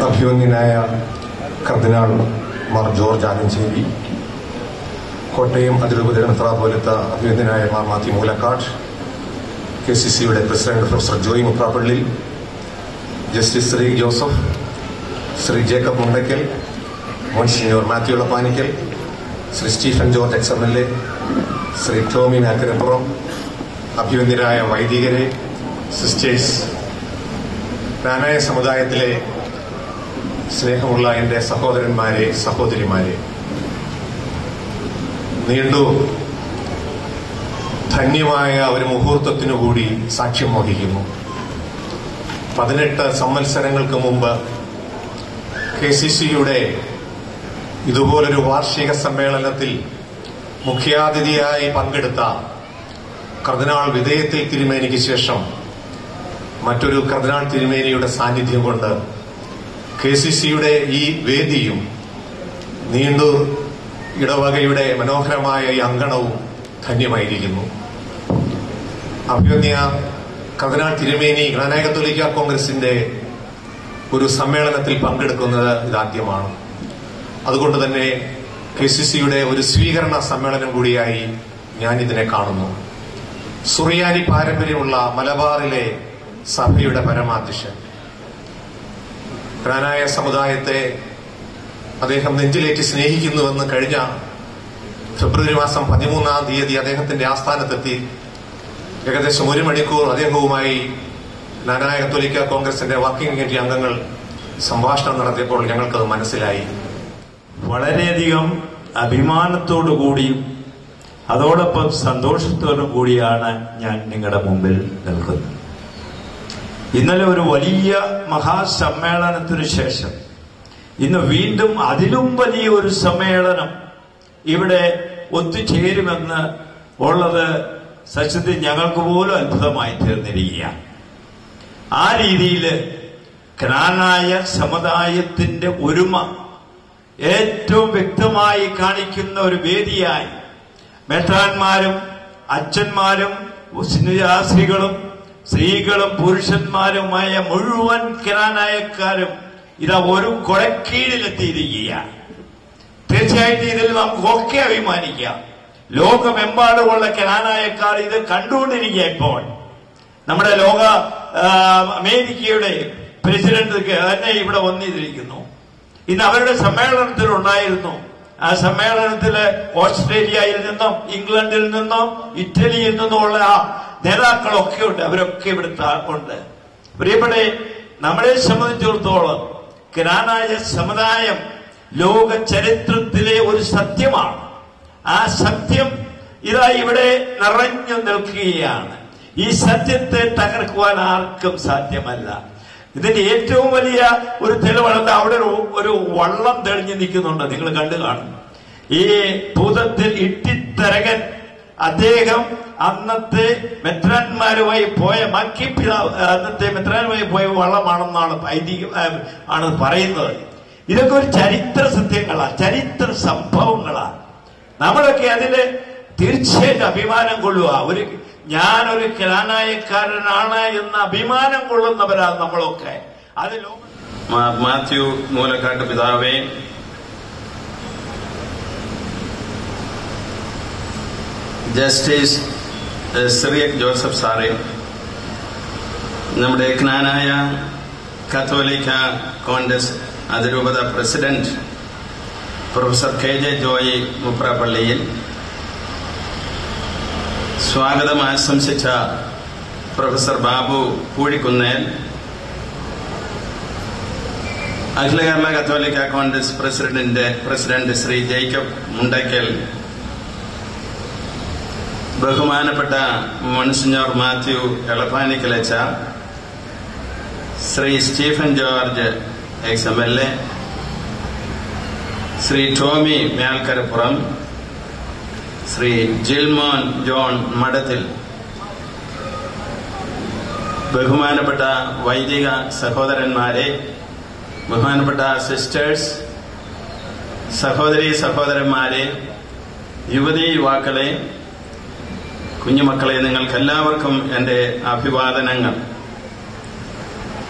അഭിമന്യനായ കർദിനാൾ മാർ ജോർജ് ആലഞ്ചേരി, കോട്ടയം അതിരൂപത മെത്രാപ്പോലീത്ത അഭിമന്യനായ മാർ മാത്യു മൂലക്കാട്, KCCയുടെ president professor Joy Muprappally, justice Shri Joseph, Shri Jacob Mundackal, monsignor Matthew Elappanickal, Shri Stephen George XMLA, Shri Tommy Nakkarapuram, അഭിമന്യരായ വൈദികരെ, സിസ്റ്റേഴ്സ്, ജ്ഞാനായ സമുദായത്തിലെ സ്നേഹമുള്ള എന്റെ സഹോദരന്മാരെ, സഹോദരിമാരെ, നീണ്ടു ധന്യമായ ഒരു മുഹൂർത്തത്തിനുകൂടി സാക്ഷ്യം വഹിക്കുന്നു. 18 സംവത്സരങ്ങൾക്ക് മുമ്പ് KCCയുടെ ഇതുപോലൊരു വാർഷിക സമ്മേളനത്തിൽ മുഖ്യാതിഥിയായി പങ്കെടുത്ത കർദിനാൾ വിധേയത്തിൽ തിരുമേനിക്ക് ശേഷം മറ്റൊരു കർദിനാൾ തിരുമേനിയുടെ സാന്നിധ്യം കൊണ്ട് KCCയുടെ ഈ വേദിയും നീണ്ടൂർ ഇടവകയുടെ മനോഹരമായ ഈ അങ്കണവും ധന്യമായിരിക്കുന്നു. അഭിമന്യ കർദിനാൾ തിരുമേനി ജ്ഞാനായ കത്തോലിക്ക കോൺഗ്രസിന്റെ ഒരു സമ്മേളനത്തിൽ പങ്കെടുക്കുന്നത് ഇതാദ്യമാണ്. അതുകൊണ്ട് തന്നെ KCCയുടെ ഒരു സ്വീകരണ സമ്മേളനം കൂടിയായി ഞാനിതിനെ കാണുന്നു. സുറിയാനി പാരമ്പര്യമുള്ള മലബാറിലെ സഭയുടെ പരമാധ്യക്ഷൻ, ജ്ഞാനായ സമുദായത്തെ അദ്ദേഹം നെഞ്ചിലേറ്റി സ്നേഹിക്കുന്നുവെന്ന് കഴിഞ്ഞ ഫെബ്രുവരി മാസം 13-ാം തീയതി അദ്ദേഹത്തിന്റെ ആസ്ഥാനത്തെത്തി ഏകദേശം 1 മണിക്കൂർ അദ്ദേഹവുമായി ജ്ഞാനായ കത്തോലിക്ക കോൺഗ്രസിന്റെ വർക്കിംഗ് കമ്മിറ്റി അംഗങ്ങൾ സംഭാഷണം നടത്തിയപ്പോൾ ഞങ്ങൾക്കത് മനസ്സിലായി. വളരെയധികം അഭിമാനത്തോടുകൂടിയും അതോടൊപ്പം സന്തോഷത്തോടും കൂടിയാണ് ഞാൻ നിങ്ങളുടെ മുമ്പിൽ നിൽക്കുന്നത്. ഇന്നലെ ഒരു വലിയ മഹാസമ്മേളനത്തിനു ശേഷം ഇന്ന് വീണ്ടും അതിലും വലിയ ഒരു സമ്മേളനം ഇവിടെ ഒത്തുചേരുമെന്ന് ഉള്ളത് സത്യത്തിൽ ഞങ്ങൾക്ക് പോലും അത്ഭുതമായി തീർന്നിരിക്കുകയാണ്. ആ രീതിയിൽ ജ്ഞാനായ സമുദായത്തിന്റെ ഒരുമ ഏറ്റവും വ്യക്തമായി കാണിക്കുന്ന ഒരു വേദിയായി മെത്രാന്മാരും അച്ഛന്മാരും സന്യാസികളും സ്ത്രീകളും പുരുഷന്മാരുമായ മുഴുവൻ ജ്ഞാനായക്കാരും ഇതാ ഒരു കൊടക്കീഴിലെത്തിയിരിക്കുകയാണ്. തീർച്ചയായിട്ടും ഇതിൽ നമുക്കൊക്കെ അഭിമാനിക്കാം. ലോകമെമ്പാടുമുള്ള ജ്ഞാനായക്കാർ ഇത് കണ്ടുകൊണ്ടിരിക്കുക. ഇപ്പോൾ നമ്മുടെ അമേരിക്കയുടെ പ്രസിഡന്റ് തന്നെ ഇവിടെ വന്നിരിക്കുന്നു. ഇന്ന് അവരുടെ സമ്മേളനത്തിലുണ്ടായിരുന്നു. ആ സമ്മേളനത്തില് ഓസ്ട്രേലിയയിൽ നിന്നും ഇംഗ്ലണ്ടിൽ നിന്നും ഇറ്റലിയിൽ നിന്നുമുള്ള ആ നേതാക്കളൊക്കെ ഉണ്ട്. അവരൊക്കെ ഇവിടുത്തെ ഉണ്ട്. പ്രിയപ്പെട്ട, നമ്മളെ സംബന്ധിച്ചിടത്തോളം ജ്ഞാനായ സമുദായം ലോക ചരിത്രത്തിലെ ഒരു സത്യമാണ്. ആ സത്യം ഇതാ ഇവിടെ നിറഞ്ഞു നിൽക്കുകയാണ്. ഈ സത്യത്തെ തകർക്കുവാൻ ആർക്കും സാധ്യമല്ല. ഇതിന്റെ ഏറ്റവും വലിയ ഒരു തെളിവാണ് അവിടെ ഒരു വള്ളം തെളിഞ്ഞു നിൽക്കുന്നുണ്ട്. നിങ്ങൾ കണ്ടു കാണും. ഈ ഭൂതത്തിൽ ഇട്ടിത്തരകൻ അദ്ദേഹം അന്നത്തെ മെത്രാന്മാരുമായി പോയ അന്നത്തെ മെത്രാനുമായി പോയ വള്ളമാണെന്നാണ് ആണ് പറയുന്നത്. ഇതൊക്കെ ഒരു ചരിത്ര സത്യങ്ങളാണ്, ചരിത്ര സംഭവങ്ങളാണ്. നമ്മളൊക്കെ അതില് തീർച്ചയായിട്ടും അഭിമാനം കൊള്ളുക. ഞാനൊരു ജ്ഞാനായക്കാരനാണ് എന്ന അഭിമാനം കൊള്ളുന്നവരാണ് നമ്മളൊക്കെ. അത് മാത്യു മൂലക്കാട്ട് പിതാവേ, ജസ്റ്റിസ് സിറിയക് ജോസഫ് സാറേ, നമ്മുടെ ജ്ഞാനായ കത്തോലിക്ക കോൺഗ്രസ് അതിരൂപത പ്രസിഡന്റ് പ്രൊഫസർ KJ ജോയി മുപ്രാപ്പള്ളിയിൽ, സ്വാഗതം ആശംസിച്ച പ്രൊഫസർ ബാബു പൂഴിക്കുന്നേൽ, അഖില കേരള കത്തോലിക്ക congress president Shri Jacob Mundackal, ബഹുമാനപ്പെട്ട മോൺസിഞ്ഞോർ മാത്യു എളപ്പാനിക്കലച്ച, Shri Stephen George XMLA, Shri Tommy Melkarappuram, Shri Jilmon John Madathil, ബഹുമാനപ്പെട്ട വൈദിക സഹോദരന്മാരെ, ബഹുമാനപ്പെട്ട സിസ്റ്റേഴ്സ്, സഹോദരന്മാരെ, യുവതീ യുവാക്കളെ, കുഞ്ഞുമക്കളെ, നിങ്ങൾക്കെല്ലാവർക്കും എന്റെ അഭിവാദനങ്ങൾ.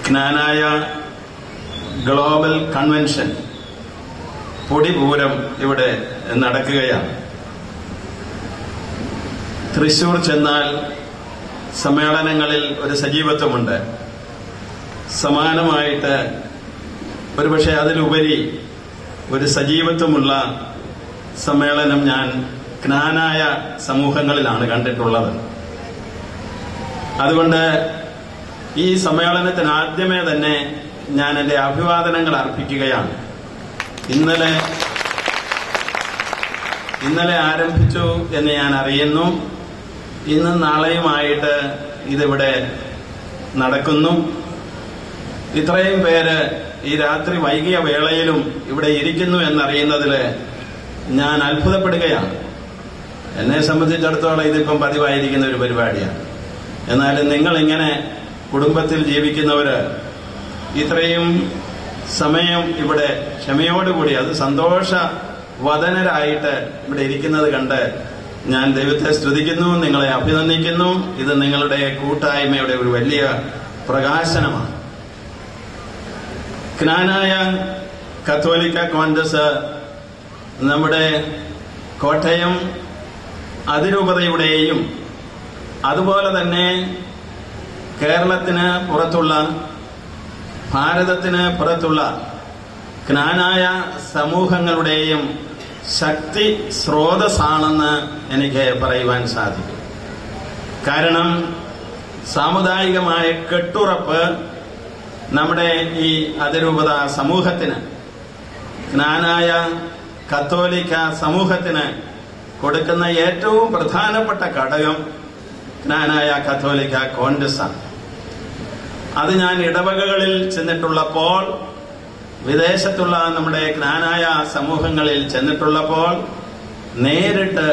ജ്ഞാനായ ഗ്ലോബൽ കൺവെൻഷൻ പൊടിപൂരം ഇവിടെ നടക്കുകയാണ്. തൃശൂർ ചെന്നാൽ സമ്മേളനങ്ങളിൽ ഒരു സജീവത്വമുണ്ട്. സമാനമായിട്ട് ഒരുപക്ഷെ അതിലുപരി ഒരു സജീവത്വമുള്ള സമ്മേളനം ഞാൻ ജ്ഞാനായ സമൂഹങ്ങളിലാണ് കണ്ടിട്ടുള്ളത്. അതുകൊണ്ട് ഈ സമ്മേളനത്തിന് ആദ്യമേ തന്നെ ഞാൻ എന്റെ അഭിവാദനങ്ങൾ അർപ്പിക്കുകയാണ്. ഇന്നലെ ആരംഭിച്ചു എന്ന് ഞാൻ അറിയുന്നു. ഇന്നും നാളെയുമായിട്ട് ഇതിവിടെ നടക്കുന്നു. ഇത്രയും പേര് ഈ രാത്രി വൈകിയ വേളയിലും ഇവിടെ ഇരിക്കുന്നു എന്നറിയുന്നതിൽ ഞാൻ അത്ഭുതപ്പെടുകയാണ്. എന്നെ സംബന്ധിച്ചിടത്തോളം ഇതിപ്പം പതിവായിരിക്കുന്ന ഒരു പരിപാടിയാണ്. എന്നാലും നിങ്ങളിങ്ങനെ കുടുംബത്തിൽ ജീവിക്കുന്നവര് ഇത്രയും സമയം ഇവിടെ ക്ഷമയോടുകൂടി അത് സന്തോഷവദനരായിട്ട് ഇവിടെ ഇരിക്കുന്നത് കണ്ട് ഞാൻ ദൈവത്തെ സ്തുതിക്കുന്നു, നിങ്ങളെ അഭിനന്ദിക്കുന്നു. ഇത് നിങ്ങളുടെ കൂട്ടായ്മയുടെ ഒരു വലിയ പ്രകാശനമാണ്. ജ്ഞാനായ കത്തോലിക്ക കോൺഗ്രസ് നമ്മുടെ കോട്ടയം അതിരൂപതയുടെയും അതുപോലെ തന്നെ കേരളത്തിന് പുറത്തുള്ള ഭാരതത്തിന് പുറത്തുള്ള ജ്ഞാനായ സമൂഹങ്ങളുടെയും ശക്തി സ്രോതസ്സാണെന്ന് എനിക്ക് പറയുവാൻ സാധിക്കും. കാരണം സാമുദായികമായ കെട്ടുറപ്പ് നമ്മുടെ ഈ അതിരൂപത സമൂഹത്തിന്, ജ്ഞാനായ കത്തോലിക്ക സമൂഹത്തിന് കൊടുക്കുന്ന ഏറ്റവും പ്രധാനപ്പെട്ട ഘടകം ജ്ഞാനായ കത്തോലിക്ക കോൺഗ്രസ്സാണ്. അത് ഞാൻ ഇടവകകളിൽ ചെന്നിട്ടുള്ളപ്പോൾ, വിദേശത്തുള്ള നമ്മുടെ ജ്ഞാനായ സമൂഹങ്ങളിൽ ചെന്നിട്ടുള്ളപ്പോൾ നേരിട്ട്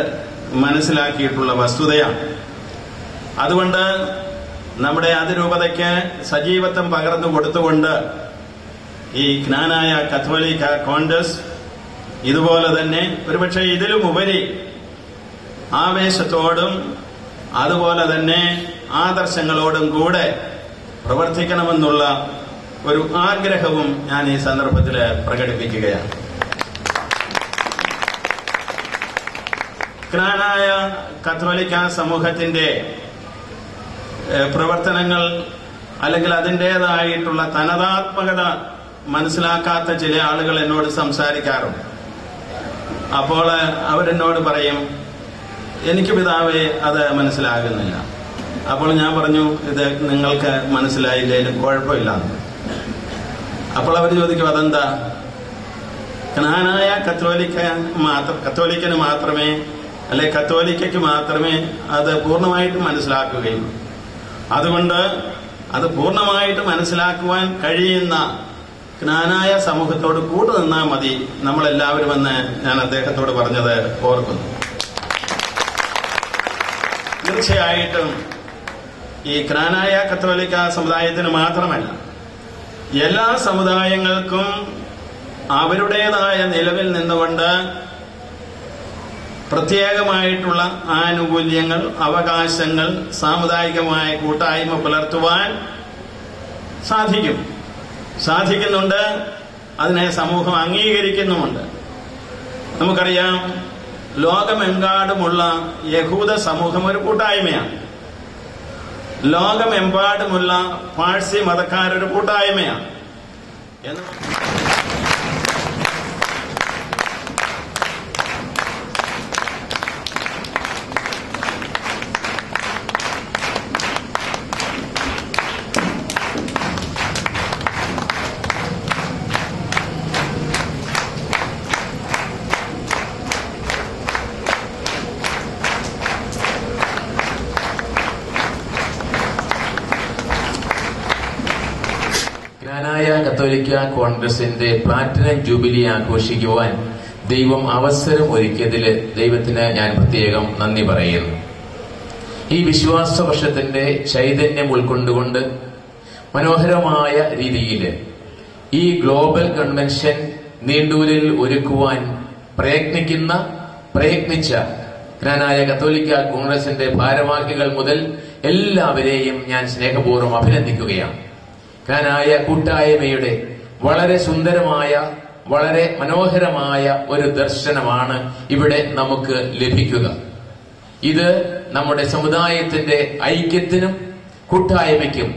മനസ്സിലാക്കിയിട്ടുള്ള വസ്തുതയാണ്. അതുകൊണ്ട് നമ്മുടെ അതിരൂപതയ്ക്ക് സജീവത്വം പകർന്നു കൊടുത്തുകൊണ്ട് ഈ ജ്ഞാനായ കത്തോലിക്ക കോൺഗ്രസ് ഇതുപോലെ തന്നെ ഒരുപക്ഷെ ഇതിലും ഉപരി ആവേശത്തോടും അതുപോലെ തന്നെ ആദർശങ്ങളോടും കൂടെ പ്രവർത്തിക്കണമെന്നുള്ള ഒരു ആഗ്രഹവും ഞാൻ ഈ സന്ദർഭത്തിൽ പ്രകടിപ്പിക്കുകയാണ്. ജ്ഞാനായ കത്തോലിക്ക സമൂഹത്തിന്റെ പ്രവർത്തനങ്ങൾ അല്ലെങ്കിൽ അതിൻ്റെതായിട്ടുള്ള തനതാത്മകത മനസ്സിലാക്കാത്ത ചില ആളുകൾ എന്നോട് സംസാരിക്കാറുണ്ട്. അപ്പോൾ അവരെന്നോട് പറയും, എനിക്ക് പിതാവേ അത് മനസ്സിലാകുന്നില്ല. അപ്പോൾ ഞാൻ പറഞ്ഞു, ഇത് നിങ്ങൾക്ക് മനസ്സിലായില്ലേലും കുഴപ്പമില്ല. അപ്പോൾ അവർ ചോദിക്കും, അതെന്താ? ജ്ഞാനായ കത്തോലിക്കന് മാത്രമേ അല്ലെ കത്തോലിക്കയ്ക്ക് മാത്രമേ അത് പൂർണ്ണമായിട്ട് മനസ്സിലാക്കുകയുള്ളൂ. അതുകൊണ്ട് അത് പൂർണ്ണമായിട്ട് മനസ്സിലാക്കുവാൻ കഴിയുന്ന ജ്ഞാനായ സമൂഹത്തോട് കൂട്ടു നിന്നാൽ മതി നമ്മളെല്ലാവരും എന്ന് ഞാൻ അദ്ദേഹത്തോട് പറഞ്ഞത് ഓർക്കുന്നു. തീർച്ചയായിട്ടും ഈ ജ്ഞാനായ കത്തോലിക്ക സമുദായത്തിന് മാത്രമല്ല, എല്ലാ സമുദായങ്ങൾക്കും അവരുടേതായ നിലവിൽ നിന്നുകൊണ്ട് പ്രത്യേകമായിട്ടുള്ള ആനുകൂല്യങ്ങൾ, അവകാശങ്ങൾ, സാമുദായികമായ കൂട്ടായ്മ പുലർത്തുവാൻ സാധിക്കുന്നുണ്ട്. അതിനെ സമൂഹം അംഗീകരിക്കുന്നുമുണ്ട്. നമുക്കറിയാം, ലോകമെമ്പാടുമുള്ള യഹൂദ സമൂഹം ഒരു കൂട്ടായ്മയാണ്. ലോകമെമ്പാടുമുള്ള പാഴ്സി മതക്കാരൊരു കൂട്ടായ്മയാണ്. ജ്ഞാനായ കത്തോലിക്ക കോൺഗ്രസിന്റെ പ്ലാറ്റിനം ജൂബിലി ആഘോഷിക്കുവാൻ ദൈവം അവസരം ഒരുക്കിയതിൽ ദൈവത്തിന് ഞാൻ പ്രത്യേകം നന്ദി പറയുന്നു. ഈ വിശ്വാസ വർഷത്തിന്റെ ചൈതന്യം ഉൾക്കൊണ്ടുകൊണ്ട് മനോഹരമായ രീതിയിൽ ഈ ഗ്ലോബൽ കൺവെൻഷൻ നീണ്ടൂരിൽ ഒരുക്കുവാൻ പ്രയത്നിച്ച ജ്ഞാനായ കത്തോലിക്ക കോൺഗ്രസിന്റെ ഭാരവാഹികൾ മുതൽ എല്ലാവരെയും ഞാൻ സ്നേഹപൂർവ്വം അഭിനന്ദിക്കുകയാണ്. ജ്ഞാനായ കൂട്ടായ്മയുടെ വളരെ സുന്ദരമായ, വളരെ മനോഹരമായ ഒരു ദർശനമാണ് ഇവിടെ നമുക്ക് ലഭിക്കുക. ഇത് നമ്മുടെ സമുദായത്തിന്റെ ഐക്യത്തിനും കൂട്ടായ്മയ്ക്കും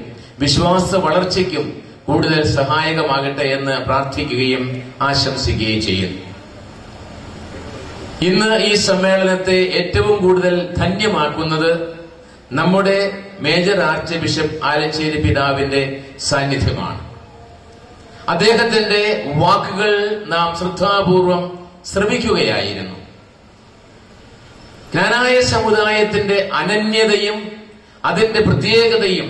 വിശ്വാസ വളർച്ചയ്ക്കും കൂടുതൽ സഹായകമാകട്ടെ എന്ന് പ്രാർത്ഥിക്കുകയും ആശംസിക്കുകയും ചെയ്യുന്നു. ഇന്ന് ഈ സമ്മേളനത്തെ ഏറ്റവും കൂടുതൽ ധന്യമാക്കുന്നത് നമ്മുടെ മേജർ ആർച്ച് ബിഷപ്പ് ആലഞ്ചേരി പിതാവിന്റെ സാന്നിധ്യമാണ്. അദ്ദേഹത്തിന്റെ വാക്കുകൾ നാം ശ്രദ്ധാപൂർവം ശ്രവിക്കുകയായിരുന്നു. ജ്ഞാനായ സമുദായത്തിന്റെ അനന്യതയും അതിന്റെ പ്രത്യേകതയും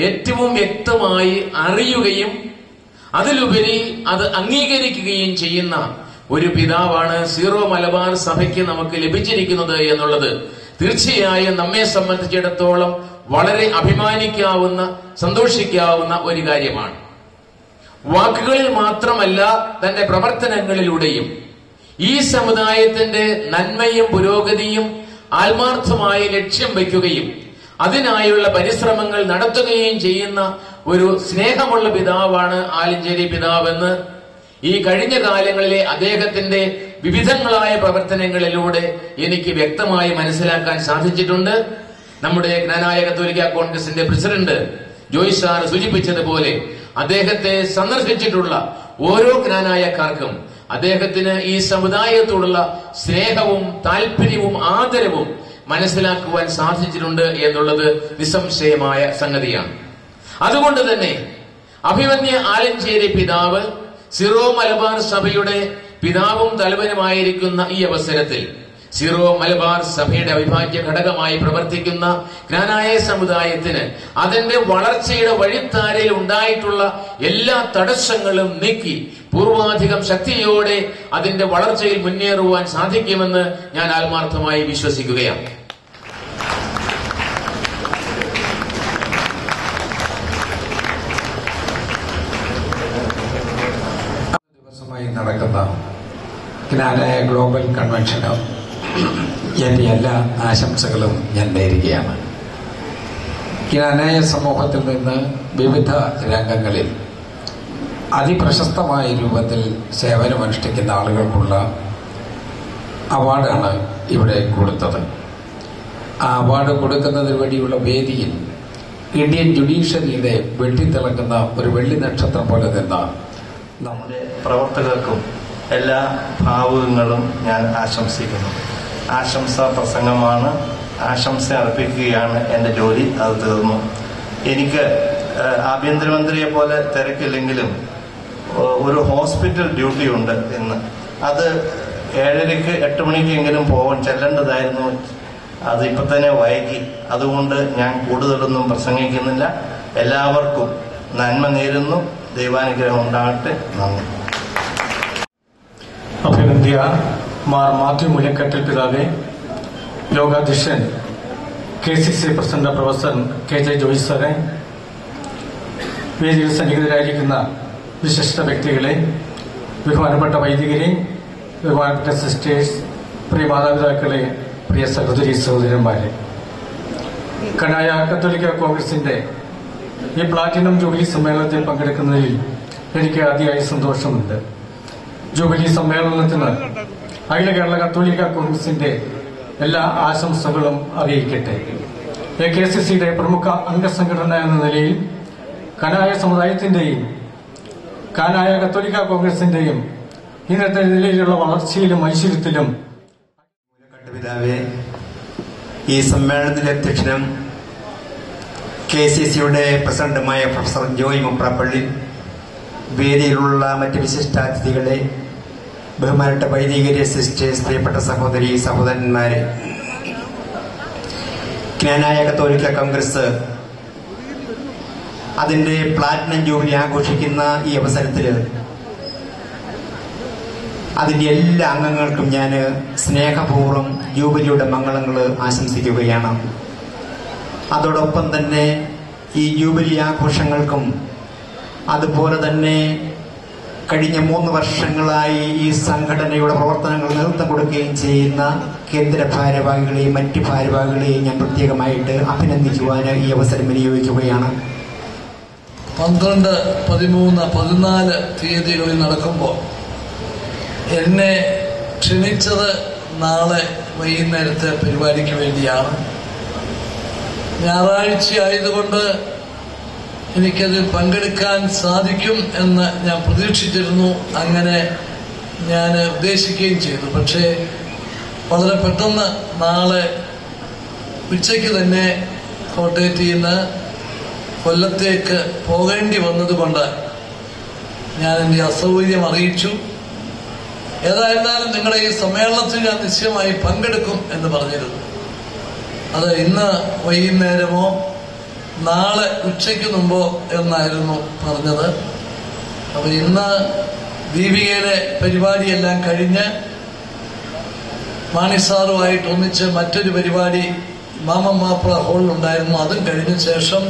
ഏറ്റവും വ്യക്തമായി അറിയുകയും അതിലുപരി അത് അംഗീകരിക്കുകയും ചെയ്യുന്ന ഒരു പിതാവാണ് സീറോ മലബാർ സഭയ്ക്ക് നമുക്ക് ലഭിച്ചിരിക്കുന്നത് എന്നുള്ളത് തീർച്ചയായും നമ്മെ സംബന്ധിച്ചിടത്തോളം വളരെ അഭിമാനിക്കാവുന്ന, സന്തോഷിക്കാവുന്ന ഒരു കാര്യമാണ്. വാക്കുകളിൽ മാത്രമല്ല, തന്റെ പ്രവർത്തനങ്ങളിലൂടെയും ഈ സമുദായത്തിന്റെ നന്മയും പുരോഗതിയും ആത്മാർത്ഥമായി ലക്ഷ്യം വയ്ക്കുകയും അതിനായുള്ള പരിശ്രമങ്ങൾ നടത്തുകയും ചെയ്യുന്ന ഒരു സ്നേഹമുള്ള പിതാവാണ് ആലഞ്ചേരി പിതാവെന്ന് ഈ കഴിഞ്ഞ കാലങ്ങളിലെ അദ്ദേഹത്തിന്റെ വിവിധങ്ങളായ പ്രവർത്തനങ്ങളിലൂടെ എനിക്ക് വ്യക്തമായി മനസ്സിലാക്കാൻ സാധിച്ചിട്ടുണ്ട്. നമ്മുടെ ജ്ഞാനായ കത്തോലിക്ക കോൺഗ്രസിന്റെ പ്രസിഡന്റ് ജോയ് സാർ സൂചിപ്പിച്ചതുപോലെ അദ്ദേഹത്തെ സന്ദർശിച്ചിട്ടുള്ള ഓരോ ജ്ഞാനായക്കാർക്കും അദ്ദേഹത്തിന് ഈ സമുദായത്തോടുള്ള സ്നേഹവും താല്പര്യവും ആദരവും മനസ്സിലാക്കുവാൻ സാധിച്ചിട്ടുണ്ട് എന്നുള്ളത് നിസ്സംശയമായ സംഗതിയാണ്. അതുകൊണ്ട് തന്നെ അഭിമന്യ ആലഞ്ചേരി പിതാവ് സീറോ മലബാർ സഭയുടെ പിതാവും തലവനുമായിരിക്കുന്ന ഈ അവസരത്തിൽ സീറോ മലബാർ സഭയുടെ അവിഭാജ്യ ഘടകമായി പ്രവർത്തിക്കുന്ന ജ്ഞാനായ സമുദായത്തിന് അതിന്റെ വളർച്ചയുടെ വഴിത്താരയിൽ ഉണ്ടായിട്ടുള്ള എല്ലാ തടസ്സങ്ങളും നീക്കി പൂർവാധികം ശക്തിയോടെ അതിന്റെ വളർച്ചയിൽ മുന്നേറുവാൻ സാധിക്കുമെന്ന് ഞാൻ ആത്മാർത്ഥമായി വിശ്വസിക്കുകയാണ്. ദിവസമായി നടക്കുന്ന ജ്ഞാനായ ഗ്ലോബൽ കൺവെൻഷന് എന്റെ എല്ലാ ആശംസകളും ഞാൻ നേരുകയാണ്. ജ്ഞാനായ സമൂഹത്തിൽ നിന്ന് വിവിധ രംഗങ്ങളിൽ അതിപ്രശസ്തമായ രൂപത്തിൽ സേവനമനുഷ്ഠിക്കുന്ന ആളുകൾക്കുള്ള അവാർഡാണ് ഇവിടെ കൊടുത്തത്. ആ അവാർഡ് കൊടുക്കുന്നതിന് വേണ്ടിയുള്ള വേദിയിൽ ഇന്ത്യൻ ജുഡീഷ്യറിയുടെ വെട്ടിത്തിളങ്ങുന്ന ഒരു വെള്ളി നക്ഷത്രം പോലെ നിന്ന നമ്മുടെ പ്രവർത്തകർക്കും എല്ലാ ഭാവുകങ്ങളും ഞാൻ ആശംസിക്കുന്നു. ആശംസാ പ്രസംഗമാണ്, ആശംസ അർപ്പിക്കുകയാണ് എൻ്റെ ജോലി. അത് തീർന്നു. എനിക്ക് ആഭ്യന്തരമന്ത്രിയെ പോലെ തിരക്കില്ലെങ്കിലും ഒരു ഹോസ്പിറ്റൽ ഡ്യൂട്ടി ഉണ്ട് ഇന്ന്. അത് 7:30 8 മണിക്കെങ്കിലും ചെല്ലേണ്ടതായിരുന്നു. അത് ഇപ്പൊ തന്നെ വൈകി. അതുകൊണ്ട് ഞാൻ കൂടുതലൊന്നും പ്രസംഗിക്കുന്നില്ല. എല്ലാവർക്കും നന്മ നേരുന്നു. ദൈവാനുഗ്രഹം ഉണ്ടാകട്ടെ. നന്ദി. അഭിനന്ദിയ മാർ മാത്യു മുല്ലക്കട്ടിൽ പിതാവെ, യോഗാധ്യക്ഷൻ KCC president professor KJ Joy സാറെ, വേദിയിൽ സന്നിഹിതരായിരിക്കുന്ന വിശിഷ്ട വ്യക്തികളെ, ബഹുമാനപ്പെട്ട വൈദികരെ, ബഹുമാനപ്പെട്ട സിസ്റ്റേഴ്സ്, പ്രിയ മാതാപിതാക്കളെ, പ്രിയ സഹോദരി സഹോദരന്മാരെ, ജ്ഞാനായ കത്തോലിക്ക കോൺഗ്രസിന്റെ ഈ പ്ലാറ്റിനം ജൂബിലി സമ്മേളനത്തിൽ പങ്കെടുക്കുന്നതിൽ എനിക്ക് അതിയായ സന്തോഷമുണ്ട്. ജൂബിലി സമ്മേളനത്തിന് അഖില കേരള കത്തോലിക്ക കോൺഗ്രസിന്റെ എല്ലാ ആശംസകളും അറിയിക്കട്ടെ. KCCയുടെ പ്രമുഖ അംഗസംഘടന എന്ന നിലയിൽ ജ്ഞാനായ സമുദായത്തിന്റെയും ജ്ഞാനായ കത്തോലിക്ക കോൺഗ്രസിന്റെയും ഇന്നത്തെ നിലയിലുള്ള വളർച്ചയിലും ഐശ്വര്യത്തിലും പിതാവേ, ഈ സമ്മേളനത്തിലെ അധ്യക്ഷനും KCCയുടെ പ്രസിഡന്റുമായ പ്രൊഫസർ ജോയ് മുപ്രാപ്പള്ളി, വേദിയിലുള്ള മറ്റ് വിശിഷ്ടാതിഥികളെ, ബഹുമാനപ്പെട്ട വൈദികരെ, സിസ്റ്റേഴ്സ്, പ്രിയപ്പെട്ട സഹോദരി സഹോദരന്മാരെ, ജ്ഞാനായ കത്തോലിക്ക കോൺഗ്രസ് അതിന്റെ പ്ലാറ്റിനം ജൂബിലി ആഘോഷിക്കുന്ന ഈ അവസരത്തിൽ അതിന്റെ എല്ലാ അംഗങ്ങൾക്കും ഞാൻ സ്നേഹപൂർവ്വം ജൂബിലിയുടെ മംഗളങ്ങൾ ആശംസിക്കുകയാണ്. അതോടൊപ്പം തന്നെ ഈ ജൂബിലി ആഘോഷങ്ങൾക്കും അതുപോലെ തന്നെ കഴിഞ്ഞ 3 വർഷങ്ങളായി ഈ സംഘടനയുടെ പ്രവർത്തനങ്ങൾ നേതൃത്വം കൊടുക്കുകയും ചെയ്യുന്ന കേന്ദ്ര ഭാരവാഹികളെയും മറ്റ് ഭാരവാഹികളെയും ഞാൻ പ്രത്യേകമായിട്ട് അഭിനന്ദിക്കുവാൻ ഈ അവസരം വിനിയോഗിക്കുകയാണ്. 12, 13, 14 തീയതികളിൽ നടക്കുമ്പോൾ എന്നെ ക്ഷണിച്ചത് നാളെ വൈകുന്നേരത്തെ പരിപാടിക്ക് വേണ്ടിയാണ്. ഞായറാഴ്ച ആയതുകൊണ്ട് എനിക്കതിൽ പങ്കെടുക്കാൻ സാധിക്കും എന്ന് ഞാൻ പ്രതീക്ഷിച്ചിരുന്നു. അങ്ങനെ ഞാൻ ഉദ്ദേശിക്കുകയും ചെയ്തു. പക്ഷേ വളരെ പെട്ടെന്ന് നാളെ ഉച്ചയ്ക്ക് തന്നെ കോട്ടയത്ത് നിന്ന് കൊല്ലത്തേക്ക് പോകേണ്ടി വന്നതുകൊണ്ട് ഞാൻ എൻ്റെ അസൗകര്യം അറിയിച്ചു. ഏതായിരുന്നാലും നിങ്ങളുടെ ഈ സമ്മേളനത്തിൽ ഞാൻ നിശ്ചയമായി പങ്കെടുക്കും എന്ന് പറഞ്ഞിരുന്നു. അത് ഇന്ന് വൈകുന്നേരമോ നാളെ ഉച്ചയ്ക്ക് മുമ്പോ എന്നായിരുന്നു പറഞ്ഞത്. അപ്പൊ ഇന്ന് ദീപികയിലെ പരിപാടിയെല്ലാം കഴിഞ്ഞ് മാണിസാറുമായിട്ട് ഒന്നിച്ച് മറ്റൊരു പരിപാടി മാമൻ മാപ്പിള ഹാളിലുണ്ടായിരുന്നു. അതും കഴിഞ്ഞ ശേഷം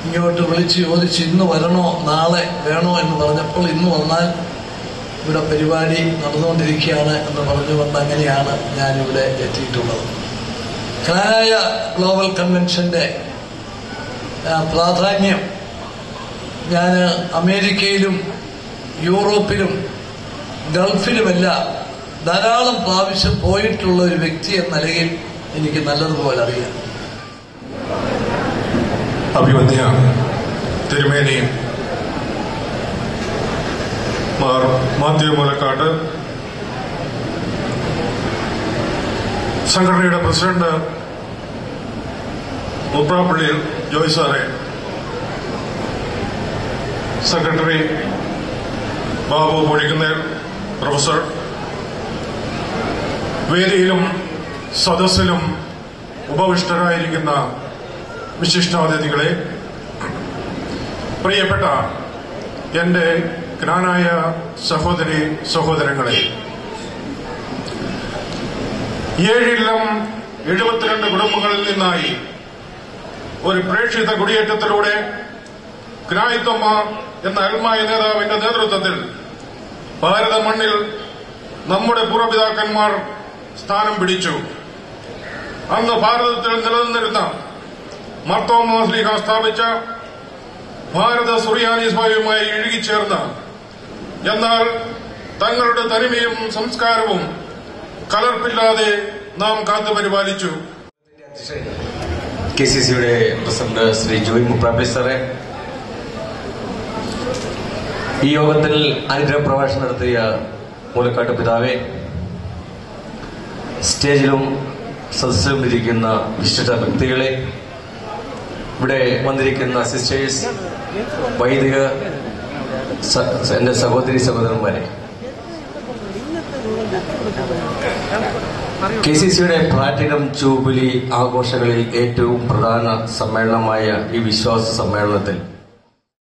ഇങ്ങോട്ട് വിളിച്ച് ചോദിച്ച് ഇന്ന് വരണോ നാളെ വേണോ എന്ന് പറഞ്ഞപ്പോൾ ഇന്ന് വന്നാൽ ഇവിടെ പരിപാടി നടന്നുകൊണ്ടിരിക്കുകയാണ് എന്ന് പറഞ്ഞുകൊണ്ട് അങ്ങനെയാണ് ഞാനിവിടെ എത്തിയിട്ടുള്ളത്. കാനായ ഗ്ലോബൽ കൺവെൻഷന്റെ പ്രാധാന്യം ഞാൻ അമേരിക്കയിലും യൂറോപ്പിലും ഗൾഫിലുമെല്ലാം ധാരാളം പ്രാവശ്യം പോയിട്ടുള്ള ഒരു വ്യക്തി എന്ന നിലയിൽ എനിക്ക് നല്ലതുപോലെ അറിയാം. അഭിവന്യ തിരുമേനി മാർ മാത്യു മൂലക്കാട്ട്, സംഘടനയുടെ പ്രസിഡന്റ് മുപ്രാപ്പള്ളി ജോയ് സാറെ, സെക്രട്ടറി ബാബു പൊടിക്കുന്നേൽ പ്രൊഫസർ, വേദിയിലും സദസ്സിലും ഉപവിഷ്ടരായിരിക്കുന്ന വിശിഷ്ടാതിഥികളെ, പ്രിയപ്പെട്ട എന്റെ ജ്ഞാനായ സഹോദരി സഹോദരങ്ങളെ, 7 ഇല്ലം 72 കുടുംബങ്ങളിൽ നിന്നായി ഒരു പ്രേക്ഷിത കുടിയേറ്റത്തിലൂടെ ഗ്നായിത്വമ്മ എന്ന അൽമായ നേതാവിന്റെ നേതൃത്വത്തിൽ ഭാരത മണ്ണിൽ നമ്മുടെ പൂർവ്വപിതാക്കന്മാർ സ്ഥാനം പിടിച്ചു. അന്ന് ഭാരതത്തിൽ നിലനിന്നിരുന്ന മാർത്തോമാ ശ്ലീഹ സ്ഥാപിച്ച ഭാരത സുറിയാനി സഭയുമായി ഇഴുകിച്ചേർന്ന, എന്നാൽ തങ്ങളുടെ തനിമയും സംസ്കാരവും കലർപ്പില്ലാതെ നാം കാത്തുപരിപാലിച്ചു. KCCയുടെ പ്രസിഡന്റ് ശ്രീ ജോയ് മുപ്രാപ്പള്ളി സാറെ, ഈ യോഗത്തിൽ അനുഗ്രഹ പ്രഭാഷണം നടത്തിയ മൂലക്കാട്ട് പിതാവെ, സ്റ്റേജിലും സദസ്സിലും ഇരിക്കുന്ന വിശിഷ്ട വ്യക്തികളെ, ഇവിടെ വന്നിരിക്കുന്ന സിസ്റ്റേഴ്സ്, വൈദിക, എന്റെ സഹോദരി സഹോദരന്മാരെ, KCCയുടെ പ്ലാറ്റിനം ജൂബിലി ആഘോഷങ്ങളിൽ ഏറ്റവും പ്രധാന സമ്മേളനമായ ഈ വിശ്വാസ സമ്മേളനത്തിൽ